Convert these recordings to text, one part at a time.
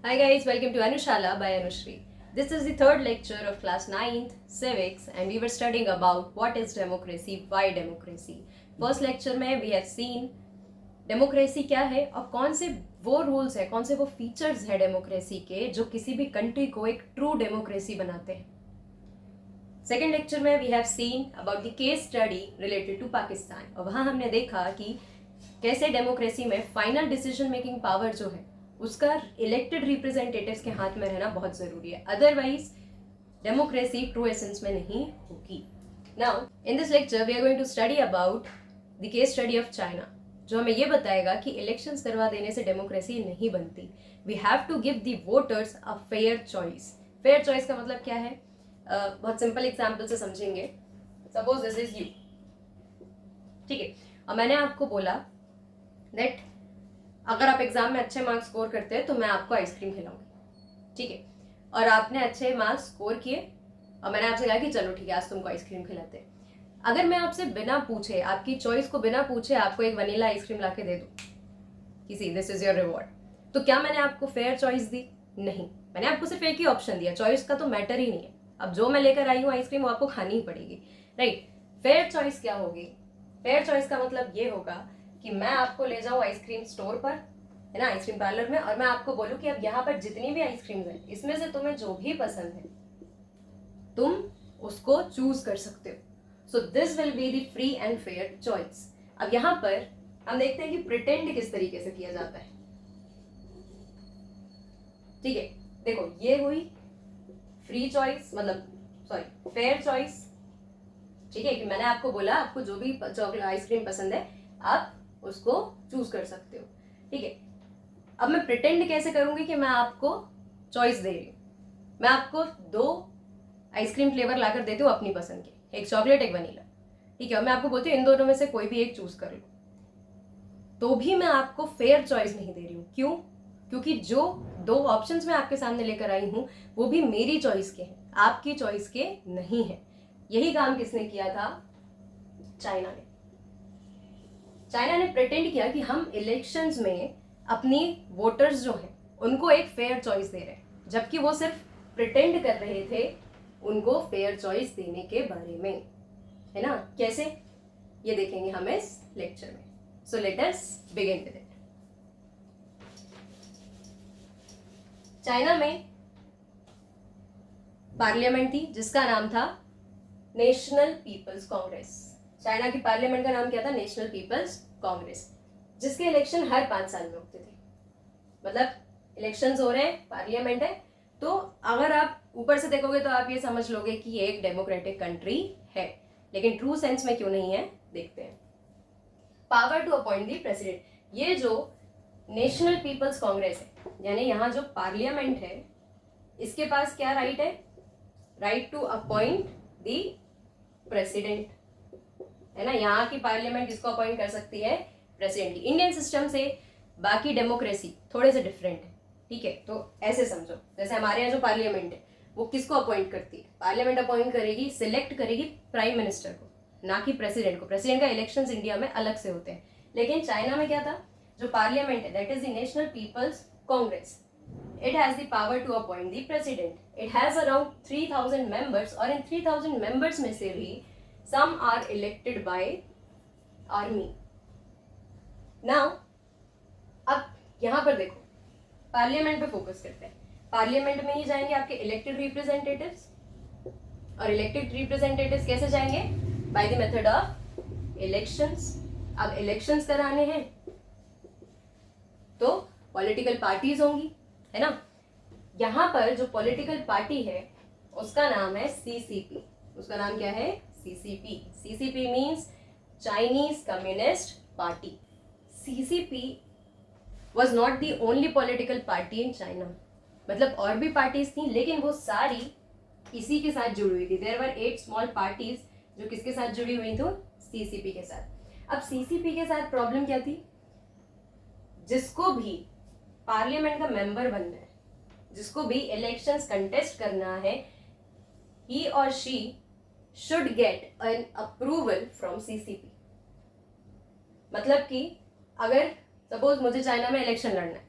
Hi guys, welcome to Anushala by Anushri. This is the third lecture of class 9th civics and we were studying about what is democracy, why democracy. First lecture में we have seen democracy क्या है और कौन से वो rules है, कौन से वो फीचर्स है डेमोक्रेसी के जो किसी भी कंट्री को एक ट्रू डेमोक्रेसी बनाते हैं. सेकेंड लेक्चर में we have seen about the case study related to Pakistan और वहाँ हमने देखा कि कैसे डेमोक्रेसी में फाइनल डिसीजन मेकिंग पावर जो है उसका इलेक्टेड रिप्रेजेंटेटिव्स के हाथ में रहना बहुत ज़रूरी है, अदरवाइज डेमोक्रेसी ट्रू एसेंस में नहीं होगी. Now in this lecture we are going to study about the case study of China, जो हमें ये बताएगा कि इलेक्शंस करवा देने से डेमोक्रेसी नहीं बनती. We have to give the voters a fair choice. Fair choice का मतलब क्या है? बहुत सिंपल एग्जाम्पल से समझेंगे. सपोज दिस इज यू, ठीक है, और मैंने आपको बोला दैट अगर आप एग्जाम में अच्छे मार्क्स स्कोर करते हैं तो मैं आपको आइसक्रीम खिलाऊंगी, ठीक है, और आपने अच्छे मार्क्स स्कोर किए और मैंने आपसे कहा कि चलो ठीक है आज तुमको आइसक्रीम खिलाते हैं. अगर मैं आपसे बिना पूछे, आपकी चॉइस को बिना पूछे आपको एक वनीला आइसक्रीम लाके दे दूं किसी, दिस इज योर रिवॉर्ड, तो क्या मैंने आपको फेयर चॉइस दी? नहीं, मैंने आपको सिर्फ एक ही ऑप्शन दिया. चॉइस का तो मैटर ही नहीं है. अब जो मैं लेकर आई हूँ आइसक्रीम वो आपको खानी ही पड़ेगी, राइट. फेयर चॉइस क्या होगी? फेयर चॉइस का मतलब ये होगा कि मैं आपको ले जाऊँ आइसक्रीम स्टोर पर, है ना, आइसक्रीम पार्लर में, और मैं आपको बोलूँ कि अब यहाँ पर जितनी भी आइसक्रीम है इसमें से तुम्हें जो भी पसंद है तुम उसको चूज कर सकते हो. So this will be the free and fair choice. अब यहाँ पर हम देखते हैं कि प्रिटेंड किस तरीके से किया जाता है. ठीक है, देखो ये हुई फ्री चॉइस, मतलब सॉरी फेयर चॉइस, ठीक है, कि मैंने आपको बोला आपको जो भी चॉकलेट आइसक्रीम पसंद है आप उसको चूज कर सकते हो, ठीक है. अब मैं प्रिटेंड कैसे करूंगी कि मैं आपको चॉइस दे रही हूँ. मैं आपको दो आइसक्रीम फ्लेवर लाकर देती हूँ अपनी पसंद के, एक चॉकलेट एक वनीला, ठीक है, और मैं आपको बोलती हूँ इन दोनों में से कोई भी एक चूज कर लो, तो भी मैं आपको फेयर चॉइस नहीं दे रही हूँ. क्यों? क्योंकि जो दो ऑप्शंस मैं आपके सामने लेकर आई हूँ वो भी मेरी चॉइस के हैं, आपकी चॉइस के नहीं है. यही काम किसने किया था? चाइना ने. चाइना ने प्रिटेंड किया कि हम इलेक्शंस में अपनी वोटर्स जो हैं उनको एक फेयर चॉइस दे रहे हैं, जबकि वो सिर्फ प्रिटेंड कर रहे थे उनको फेयर चॉइस देने के बारे में, है ना. कैसे, ये देखेंगे हम इस लेक्चर में. So let us begin with it. China में पार्लियामेंट थी जिसका नाम था नेशनल पीपल्स कांग्रेस. चाइना की पार्लियामेंट का नाम क्या था? नेशनल पीपल्स कांग्रेस, जिसके इलेक्शन हर 5 साल में होते थे. मतलब इलेक्शंस हो रहे हैं, पार्लियामेंट है, तो अगर आप ऊपर से देखोगे तो आप ये समझ लोगे कि ये एक डेमोक्रेटिक कंट्री है, लेकिन ट्रू सेंस में क्यों नहीं है देखते हैं. Power to appoint the president. ये जो नेशनल पीपल्स कांग्रेस है, यानी यहाँ जो पार्लियामेंट है, इसके पास क्या राइट है? Right to appoint the president, है ना. यहाँ की पार्लियामेंट किसको अपॉइंट कर सकती है? प्रेसिडेंट. इंडियन सिस्टम से बाकी डेमोक्रेसी थोड़े से डिफरेंट है, ठीक है. तो ऐसे समझो, जैसे हमारे यहाँ जो पार्लियामेंट है वो किसको अपॉइंट करती है? पार्लियामेंट अपॉइंट करेगी, सिलेक्ट करेगी प्राइम मिनिस्टर को, ना कि प्रेसिडेंट को. प्रेसिडेंट का इलेक्शंस इंडिया में अलग से होते हैं, लेकिन चाइना में क्या था? जो पार्लियामेंट है that is the national people's congress, it has the power to appoint the president. It has around 3000 members, और इन 3000 members में से भी some are elected by army. Now अब यहाँ पर देखो, पार्लियामेंट पे फोकस करते हैं. पार्लियामेंट में ही जाएंगे आपके इलेक्टेड रिप्रेजेंटेटिव्स, और इलेक्टेड रिप्रेजेंटेटिव्स कैसे जाएंगे? By the method of elections. अब इलेक्शंस कराने हैं तो पॉलिटिकल पार्टीज होंगी, है ना. यहाँ पर जो पॉलिटिकल पार्टी है उसका नाम है सीसीपी. उसका नाम क्या है? CCP. CCP means Chinese communist party. CCP was not the only political party in China. मतलब और भी पार्टीज थी, लेकिन वो सारी इसी के साथ जुड़ी हुई थी. देयर वर 8 स्मॉल पार्टीज जो किसके साथ जुड़ी हुई थी? सीसीपी के साथ. अब सीसीपी के साथ प्रॉब्लम क्या थी? जिसको भी पार्लियामेंट का मेंबर बनना है, जिसको भी इलेक्शंस कंटेस्ट करना है, ही और she should get an approval from CCP. मतलब कि अगर सपोज मुझे चाइना में इलेक्शन लड़ना है,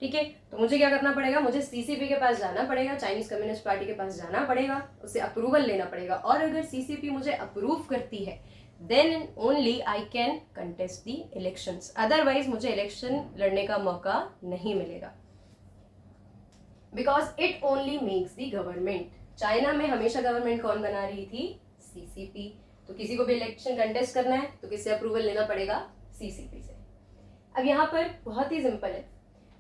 ठीक है, तो मुझे क्या करना पड़ेगा, मुझे सीसीपी के पास जाना पड़ेगा, चाइनीज कम्युनिस्ट पार्टी के पास जाना पड़ेगा, उससे अप्रूवल लेना पड़ेगा, और अगर सीसीपी मुझे अप्रूव करती है then only I can contest the elections, otherwise मुझे इलेक्शन लड़ने का मौका नहीं मिलेगा, because it only makes the government. China में हमेशा गवर्नमेंट कौन बना रही थी, सीसीपी। तो किसी को भी इलेक्शन कंटेस्ट करना है तो किससे अप्रूवल लेना पड़ेगा, सीसीपी से। अब यहाँ पर बहुत ही सिंपल है,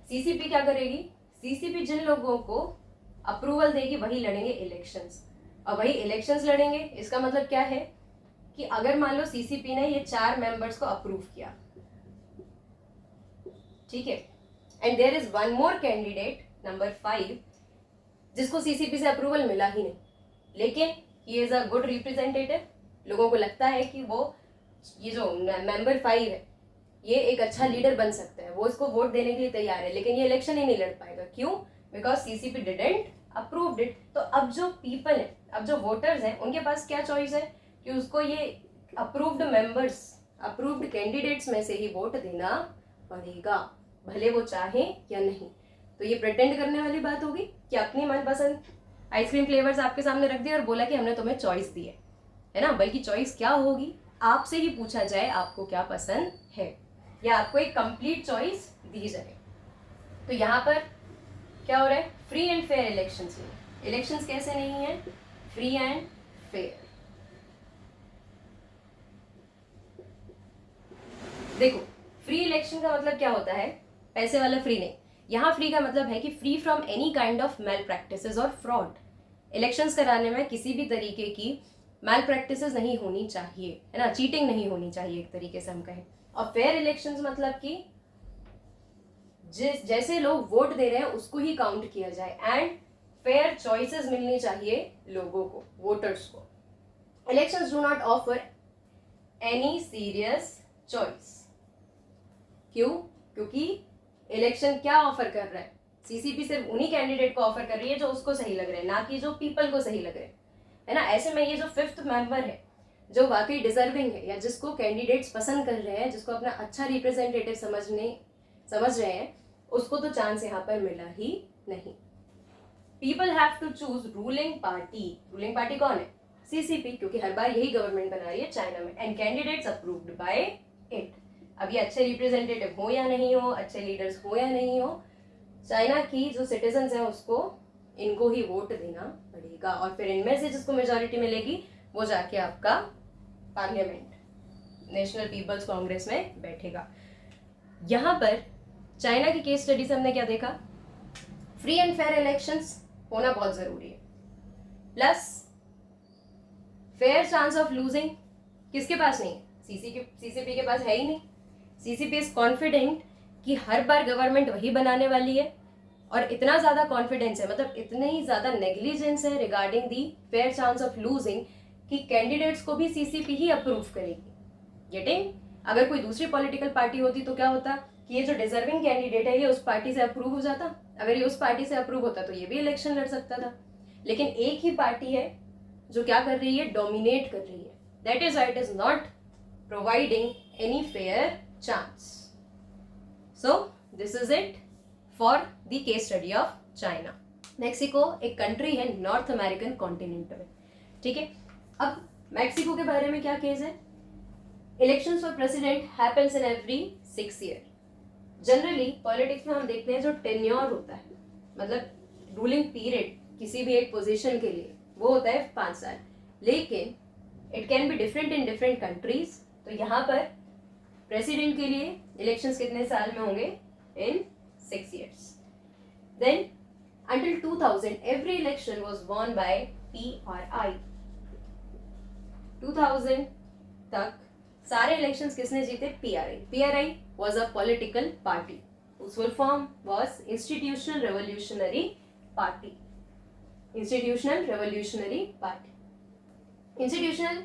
सीसीपी क्या करेगी, सीसीपी जिन लोगों को अप्रूवल देगी वही लड़ेंगे इलेक्शंस, और वही इलेक्शंस लड़ेंगे। इसका मतलब क्या है कि अगर मान लो सीसीपी ने ये 4 मेंबर्स को अप्रूव किया, ठीक है, and there is one more candidate number 5 जिसको सीसीपी से अप्रूवल मिला ही नहीं, लेकिन he is a good representative, लोगों को लगता है कि वो ये जो मेंबर 5 है ये एक अच्छा लीडर बन सकता है, वो इसको वोट देने के लिए तैयार है, लेकिन ये इलेक्शन ही नहीं लड़ पाएगा। क्यों? Because CCP didn't approved it. तो अब जो पीपल है, अब जो वोटर्स हैं, उनके पास क्या चॉइस है कि उसको ये अप्रूव्ड मेंबर्स, अप्रूव्ड कैंडिडेट्स में से ही वोट देना पड़ेगा, भले वो चाहे या नहीं। तो ये प्रिटेंड करने वाली बात होगी कि अपनी मनपसंद आइसक्रीम फ्लेवर्स आपके सामने रख दिए और बोला कि हमने तुम्हें चॉइस दी है ना। बल्कि चॉइस क्या होगी, आपसे ही पूछा जाए आपको क्या पसंद है, या आपको एक कंप्लीट चॉइस दी जाए। तो यहाँ पर क्या हो रहा है, फ्री एंड फेयर इलेक्शंस में। इलेक्शंस कैसे नहीं है, फ्री एंड फेयर। देखो, फ्री इलेक्शन का मतलब क्या होता है, पैसे वाला फ्री नहीं। यहाँ फ्री का मतलब है कि free from any kind of mal practices और फ्रॉड। इलेक्शंस कराने में किसी भी तरीके की मैल प्रैक्टिसेस नहीं होनी चाहिए, है ना, चीटिंग नहीं होनी चाहिए, एक तरीके से हम कहें। और फेयर इलेक्शंस मतलब कि जैसे लोग वोट दे रहे हैं उसको ही काउंट किया जाए, एंड फेयर चॉइसेस मिलनी चाहिए लोगों को, वोटर्स को। Elections do not offer any serious choice. क्यों? क्योंकि इलेक्शन क्या ऑफर कर रहा है, सीसीपी सिर्फ उन्हीं कैंडिडेट को ऑफर कर रही है जो उसको सही लग रहे हैं, ना कि जो पीपल को सही लग रहे हैं, है ना। ऐसे में ये जो 5th मेंबर है जो वाकई डिजर्विंग है, या जिसको कैंडिडेट्स पसंद कर रहे हैं, जिसको अपना अच्छा रिप्रेजेंटेटिव समझ रहे हैं, उसको तो चांस यहाँ पर मिला ही नहीं। People have to choose ruling party. Ruling party कौन है, सीसीपी, क्योंकि हर बार यही गवर्नमेंट बना रही है चाइना में, and candidates approved by it. अब ये अच्छे रिप्रेजेंटेटिव हो या नहीं हो, अच्छे लीडर्स हो या नहीं हो, चाइना की जो सिटीजन्स हैं उसको इनको ही वोट देना पड़ेगा, और फिर इनमें से जिसको मेजॉरिटी मिलेगी वो जाके आपका पार्लियामेंट, नेशनल पीपल्स कांग्रेस में बैठेगा। यहाँ पर चाइना की केस स्टडी से हमने क्या देखा, फ्री एंड फेयर इलेक्शंस होना बहुत जरूरी है, plus fair chance of losing किसके पास नहीं है, सीसीपी के पास है ही नहीं। सीसीपी इज कॉन्फिडेंट कि हर बार गवर्नमेंट वही बनाने वाली है, और इतना ज्यादा कॉन्फिडेंस है, मतलब इतनी ज्यादा नेग्लिजेंस है regarding the fair chance of losing कि कैंडिडेट्स को भी सीसीपी ही अप्रूव करेगी। गेटिंग? अगर कोई दूसरी पॉलिटिकल पार्टी होती तो क्या होता कि ये जो डिजर्विंग कैंडिडेट है ये उस पार्टी से अप्रूव हो जाता, अगर ये उस पार्टी से अप्रूव होता तो ये भी इलेक्शन लड़ सकता था। लेकिन एक ही पार्टी है जो क्या कर रही है, डोमिनेट कर रही है, that is why it is not providing any fair chance. So this is it for the case study of China. Mexico एक कंट्री है नॉर्थ अमेरिकन कॉन्टिनेंट में, ठीक है। अब मैक्सिको के बारे में क्या केस है, elections for president happens in every 6 year. Generally politics में हम देखते हैं जो टेन्योर होता है, मतलब रूलिंग पीरियड किसी भी एक पोजीशन के लिए, वो होता है 5 साल, लेकिन it can be different in different countries. तो यहाँ पर प्रेसिडेंट के लिए इलेक्शंस कितने साल में होंगे, इन 6 years. Then until 2000 every election was won by PRI. 2000 तक सारे इलेक्शंस किसने जीते, PRI. PRI was a political party whose full form was Institutional Revolutionary Party. Institutional Revolutionary Party. Institutional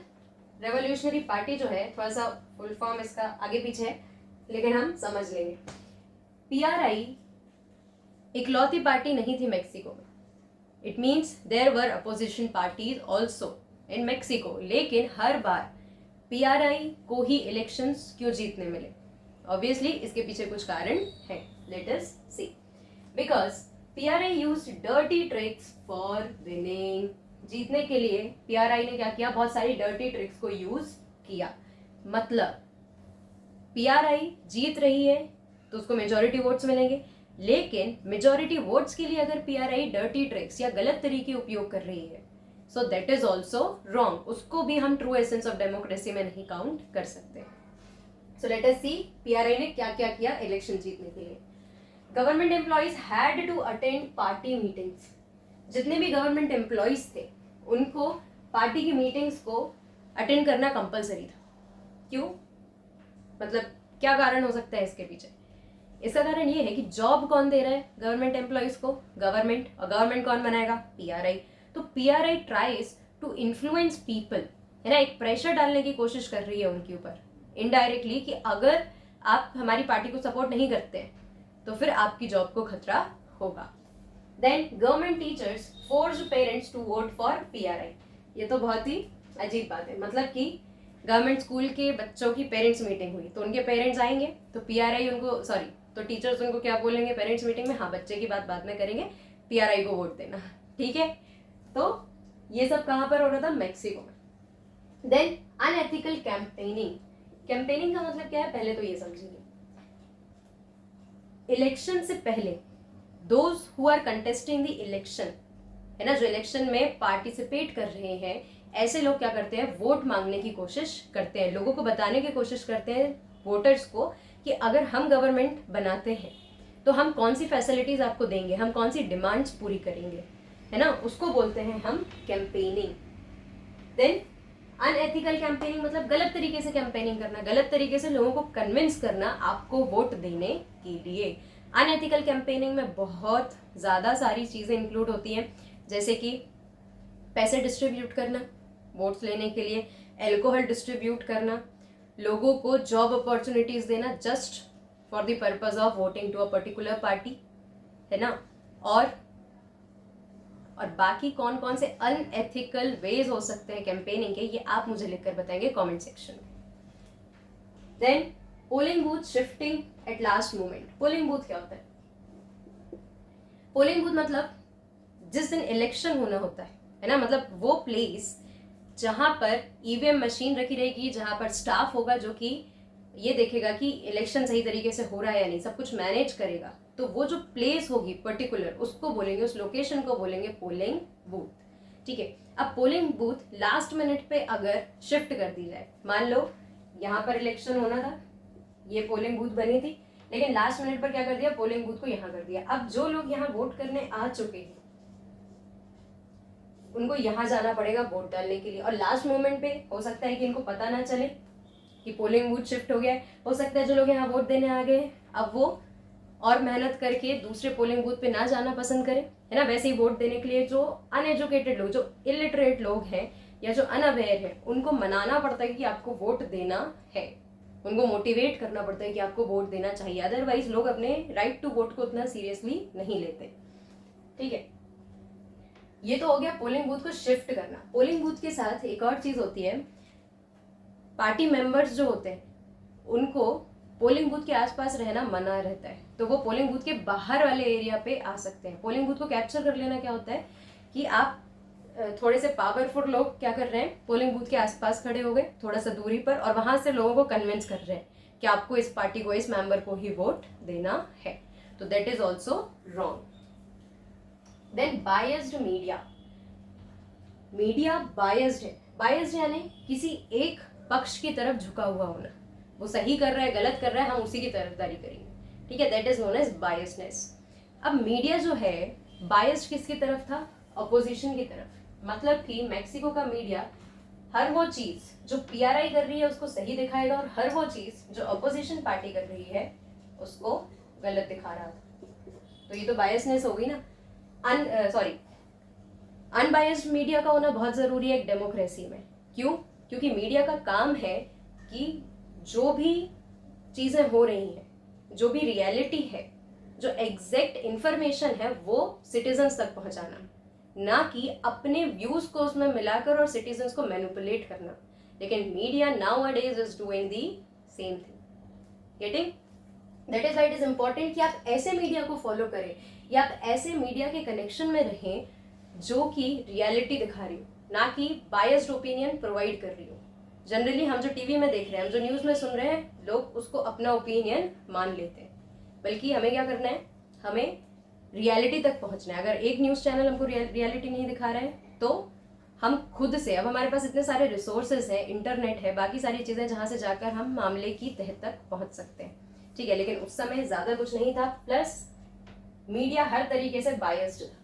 Revolutionary Party जो है, थोड़ा सा फुल फॉर्म इसका आगे पीछे है लेकिन हम समझ लेंगे। PRI इकलौती पार्टी नहीं थी मैक्सिको में, it means there were opposition parties also in Mexico, लेकिन हर बार PRI को ही इलेक्शंस क्यों जीतने मिले, ऑब्वियसली इसके पीछे कुछ कारण है, let us see. Because PRI use dirty tricks for winning. जीतने के लिए PRI ने क्या किया, बहुत सारी डर्टी ट्रिक्स को यूज किया. मतलब PRI जीत रही है तो उसको मेजोरिटी वोट्स मिलेंगे, लेकिन मेजोरिटी वोट्स के लिए अगर PRI डर्टी ट्रिक्स या गलत तरीके उपयोग कर रही है, so that is also wrong. उसको भी हम ट्रू एसेंस ऑफ डेमोक्रेसी में नहीं काउंट कर सकते. सो लेट अस सी PRI ने क्या क्या किया इलेक्शन जीतने के लिए. Government employees had to attend party meetings. जितने भी गवर्नमेंट एम्प्लॉइज थे उनको पार्टी की मीटिंग्स को अटेंड करना कंपलसरी था. क्यों, मतलब क्या कारण हो सकता है इसके पीछे? इसका कारण ये है कि जॉब कौन दे रहा है गवर्नमेंट एम्प्लॉइज को? गवर्नमेंट. और गवर्नमेंट कौन बनाएगा? PRI. तो PRI tries to influence people, है ना, एक प्रेशर डालने की कोशिश कर रही है उनके ऊपर इनडायरेक्टली कि अगर आप हमारी पार्टी को सपोर्ट नहीं करते हैं तो फिर आपकी जॉब को खतरा होगा. Then government teachers force parents to vote for PRI. ये तो बहुत ही अजीब बात है. मतलब कि गवर्नमेंट स्कूल के बच्चों की पेरेंट्स मीटिंग हुई तो उनके पेरेंट्स आएंगे तो PRI उनको तो टीचर्स उनको क्या बोलेंगे पेरेंट्स मीटिंग में? हाँ, बच्चे की बात बाद में करेंगे, PRI को वोट देना. ठीक है, तो ये सब कहां पर हो रहा था? मैक्सिको में. Then unethical campaigning. कैंपेनिंग का मतलब क्या है पहले तो ये समझिए. इलेक्शन से पहले those who are contesting the election, है ना, जो इलेक्शन में पार्टिसिपेट कर रहे हैं, ऐसे लोग क्या करते हैं? वोट मांगने की कोशिश करते हैं, लोगों को बताने की कोशिश करते हैं वोटर्स को कि अगर हम गवर्नमेंट बनाते हैं तो हम कौन सी फैसिलिटीज आपको देंगे, हम कौन सी डिमांड्स पूरी करेंगे, है ना, उसको बोलते हैं हम कैंपेनिंग. देन अनएथिकल कैंपेनिंग मतलब गलत तरीके से कैंपेनिंग करना, गलत तरीके से लोगों को कन्विंस करना आपको वोट देने के लिए. अनएथिकल कैंपेनिंग में बहुत ज़्यादा सारी चीज़ें इंक्लूड होती हैं, जैसे कि पैसे डिस्ट्रीब्यूट करना वोट्स लेने के लिए, एल्कोहल डिस्ट्रीब्यूट करना, लोगों को जॉब अपॉर्चुनिटीज देना just for the purpose of voting to a particular party, है ना. और बाकी कौन कौन से अनएथिकल वेज हो सकते हैं कैंपेनिंग के, ये आप मुझे लिखकर बताएंगे कमेंट सेक्शन में. Then polling booth shifting at last moment. Polling booth क्या होता है? पोलिंग बूथ मतलब जिस दिन इलेक्शन होना होता है ना, मतलब वो प्लेस जहां पर EVM मशीन रखी रहेगी, जहां पर स्टाफ होगा जो कि ये देखेगा कि इलेक्शन सही तरीके से हो रहा है या नहीं, सब कुछ मैनेज करेगा. तो वो जो प्लेस होगी पर्टिकुलर, उसको बोलेंगे, उस लोकेशन को बोलेंगे पोलिंग बूथ. ठीक है, अब पोलिंग बूथ लास्ट मिनट पे अगर शिफ्ट कर दी जाए, मान लो यहाँ पर इलेक्शन होना था, ये पोलिंग बूथ बनी थी, लेकिन लास्ट मिनट पर क्या कर दिया? पोलिंग बूथ को यहाँ कर दिया. अब जो लोग यहाँ वोट करने आ चुके हैं उनको यहाँ जाना पड़ेगा वोट डालने के लिए, और लास्ट मोमेंट पे हो सकता है कि इनको पता ना चले कि पोलिंग बूथ शिफ्ट हो गया है. हो सकता है जो लोग यहाँ वोट देने आ गए अब वो और मेहनत करके दूसरे पोलिंग बूथ पे ना जाना पसंद करें, है ना. वैसे ही वोट देने के लिए जो अनएजुकेटेड लोग, जो इलिटरेट लोग हैं या जो अनअवेयर हैं, उनको मनाना पड़ता है कि आपको वोट देना है, उनको मोटिवेट करना पड़ता है कि आपको वोट देना चाहिए. अदरवाइज लोग अपने राइट टू वोट को उतना सीरियसली नहीं लेते. ठीक है, ये तो हो गया पोलिंग बूथ को शिफ्ट करना. पोलिंग बूथ के साथ एक और चीज होती है, पार्टी मेंबर्स जो होते हैं उनको पोलिंग बूथ के आसपास रहना मना रहता है, तो वो पोलिंग बूथ के बाहर वाले एरिया पे आ सकते हैं. पोलिंग बूथ को कैप्चर कर लेना क्या होता है कि आप थोड़े से पावरफुल लोग क्या कर रहे हैं, पोलिंग बूथ के आसपास खड़े हो गए थोड़ा सा दूरी पर, और वहां से लोगों को कन्विंस कर रहे हैं कि आपको इस पार्टी को, इस मेंबर को ही वोट देना है. तो that is also wrong. Then biased media. Media biased है. बायस्ड यानी किसी एक पक्ष की तरफ झुका हुआ होना, वो सही कर रहा है गलत कर रहा है हम उसी की तरफदारी करेंगे. ठीक है, that is known as biasness. अब मीडिया जो है बायस्ड किसकी तरफ था? अपोजिशन की तरफ. मतलब कि मैक्सिको का मीडिया हर वो चीज जो PRI कर रही है उसको सही दिखाएगा, और हर वो चीज जो अपोजिशन पार्टी कर रही है उसको गलत दिखा रहा था. तो ये तो बायसनेस हो गई ना. अनबायस्ड मीडिया का होना बहुत जरूरी है एक डेमोक्रेसी में. क्यों? क्योंकि मीडिया का काम है कि जो भी चीजें हो रही हैं, जो भी रियलिटी है, जो एग्जैक्ट इंफॉर्मेशन है, वो सिटीजन्स तक पहुंचाना, ना कि अपने व्यूज को उसमें मिलाकर और सिटीजन्स को मैनिपुलेट करना. लेकिन media nowadays is doing the same thing. Getting? That is why it is important कि आप ऐसे मीडिया को फॉलो करें या आप ऐसे मीडिया के कनेक्शन में रहें जो कि रियलिटी दिखा रही हो, ना कि बायस्ड ओपिनियन प्रोवाइड कर रही हो। जनरली हम जो टीवी में देख रहे हैं, हम जो न्यूज़ में सुन रहे हैं, लोग उसको अपना ओपिनियन मान लेते हैं, बल्कि हमें क्या करना है, हमें रियलिटी तक पहुंचना है। अगर एक न्यूज़ चैनल हमको रियलिटी नहीं दिखा रहा है तो हम खुद से, अब हमारे पास इतने सारे रिसोर्सेज हैं, इंटरनेट है, बाकी सारी चीज़ें जहाँ से जाकर हम मामले की तह तक पहुंच सकते हैं, ठीक है। लेकिन उस समय ज़्यादा कुछ नहीं था, प्लस मीडिया हर तरीके से बायस्ड था।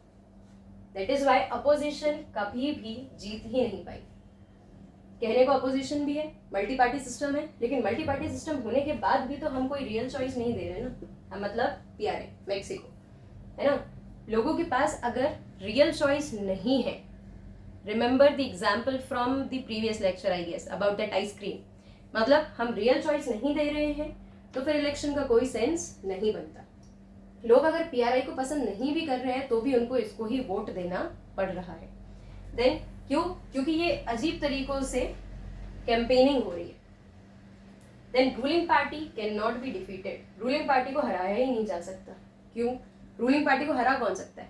दैट इज वाई अपोजिशन कभी भी जीत ही नहीं पाई। कहने को अपोजिशन भी है, मल्टी पार्टी सिस्टम है, लेकिन मल्टी पार्टी सिस्टम होने के बाद भी तो हम कोई रियल चॉइस नहीं दे रहे ना, हम मतलब PRA मेक्सिको, है ना। लोगों के पास अगर रियल चॉइस नहीं है, remember the example from the previous lecture I guess about that ice cream, मतलब हम रियल चॉइस नहीं दे रहे हैं तो फिर इलेक्शन का कोई सेंस नहीं बनता। लोग अगर PRI को पसंद नहीं भी कर रहे हैं तो भी उनको इसको ही वोट देना पड़ रहा है। देन क्यों? क्योंकि ये अजीब तरीकों से कैंपेनिंग हो रही है। Then ruling party can not be defeated, ruling party को हराया ही नहीं जा सकता। क्यों? रूलिंग पार्टी को हरा कौन सकता है?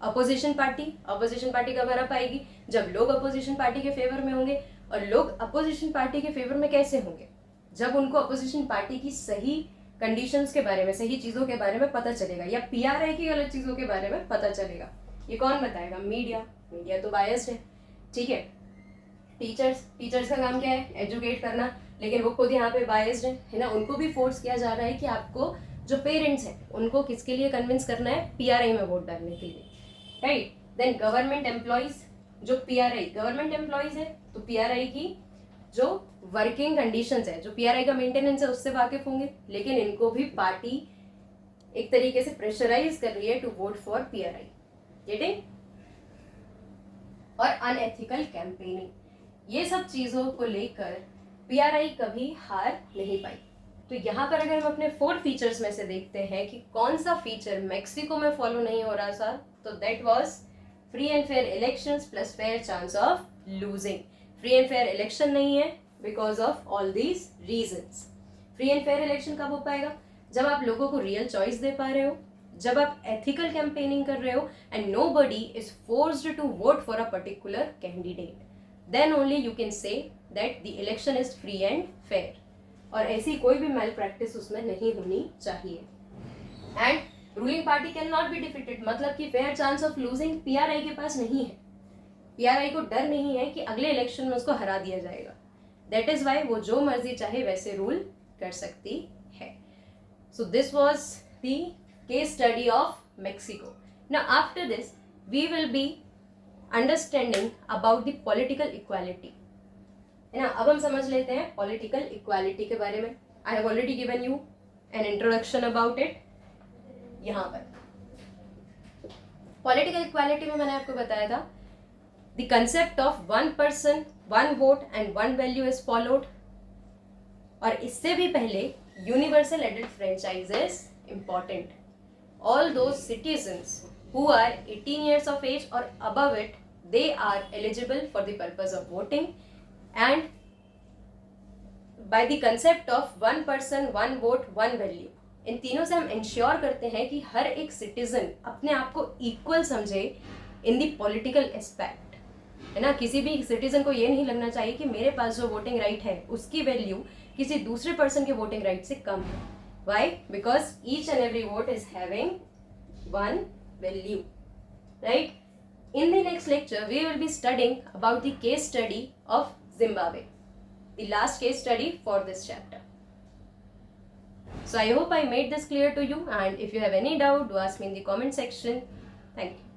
Opposition party. अपोजिशन पार्टी कब हरा पाएगी? जब लोग अपोजिशन पार्टी के फेवर में होंगे। और लोग अपोजिशन पार्टी के फेवर में कैसे होंगे? जब उनको अपोजिशन पार्टी की सही कंडीशंस के बारे में, सही चीज़ों के बारे में पता चलेगा, या PRI की गलत चीज़ों के बारे में पता चलेगा। ये कौन बताएगा? मीडिया। मीडिया तो बायस्ड है, ठीक है। टीचर्स का काम क्या है? एजुकेट करना, लेकिन वो खुद यहाँ पे बायस्ड है ना। उनको भी फोर्स किया जा रहा है कि आपको जो पेरेंट्स हैं उनको किसके लिए कन्विंस करना है? PRI में वोट डालने के लिए, राइट। देन गवर्नमेंट एम्प्लॉयज, जो PRI गवर्नमेंट एम्प्लॉयज है तो PRI की जो वर्किंग कंडीशंस है, जो PRI का मेंटेनेंस है, उससे वाकिफ होंगे, लेकिन इनको भी पार्टी एक तरीके से प्रेशराइज कर रही है to vote for PRI, getting. और अनएथिकल कैंपेनिंग, ये सब चीजों को लेकर PRI कभी हार नहीं पाई। तो यहाँ पर अगर हम अपने 4 फीचर्स में से देखते हैं कि कौन सा फीचर मेक्सिको में फॉलो नहीं हो रहा था, तो that was free and fair elections plus fair chance of losing. Free and fair election नहीं है because of all these reasons. Free and fair election कब हो पाएगा? जब आप लोगों को रियल चॉइस दे पा रहे हो, जब आप एथिकल कैंपेनिंग कर रहे हो and nobody is forced to vote for a particular candidate, then only you can say that the election is free and fair. और ऐसी कोई भी मैल प्रैक्टिस उसमें नहीं होनी चाहिए। And ruling party can not be defeated, मतलब कि fair chance of losing PRI के पास नहीं है। PRI को डर नहीं है कि अगले इलेक्शन में उसको हरा दिया जाएगा। दैट इज वाई वो जो मर्जी चाहे वैसे रूल कर सकती है। So this was the case study of Mexico. Now after this we will be understanding about the political equality, है ना। अब हम समझ लेते हैं पॉलिटिकल इक्वालिटी के बारे में। I have already given you an introduction about it. यहाँ पर पॉलिटिकल इक्वालिटी में मैंने आपको बताया था the concept of 1 person 1 vote and 1 value is followed. और इससे भी पहले universal adult franchise is important. All those citizens who are 18 years of age or above it, they are eligible for the purpose of voting, and by the concept of 1 person 1 vote 1 value, इन तीनों से हम ensure करते हैं कि हर एक citizen अपने आप को इक्वल समझे इन दी पॉलिटिकल एस्पेक्ट, है ना। किसी भी सिटीजन को ये नहीं लगना चाहिए कि मेरे पास जो वोटिंग राइट है उसकी वैल्यू किसी दूसरे पर्सन के वोटिंग राइट से कम है। Why? Because each and every vote is having 1 value, right? In the next lecture we will be studying about the case study of Zimbabwe, the last case study for this chapter. So I hope I made this clear to you, and if you have any doubt, do ask me in the comment section. Thank you.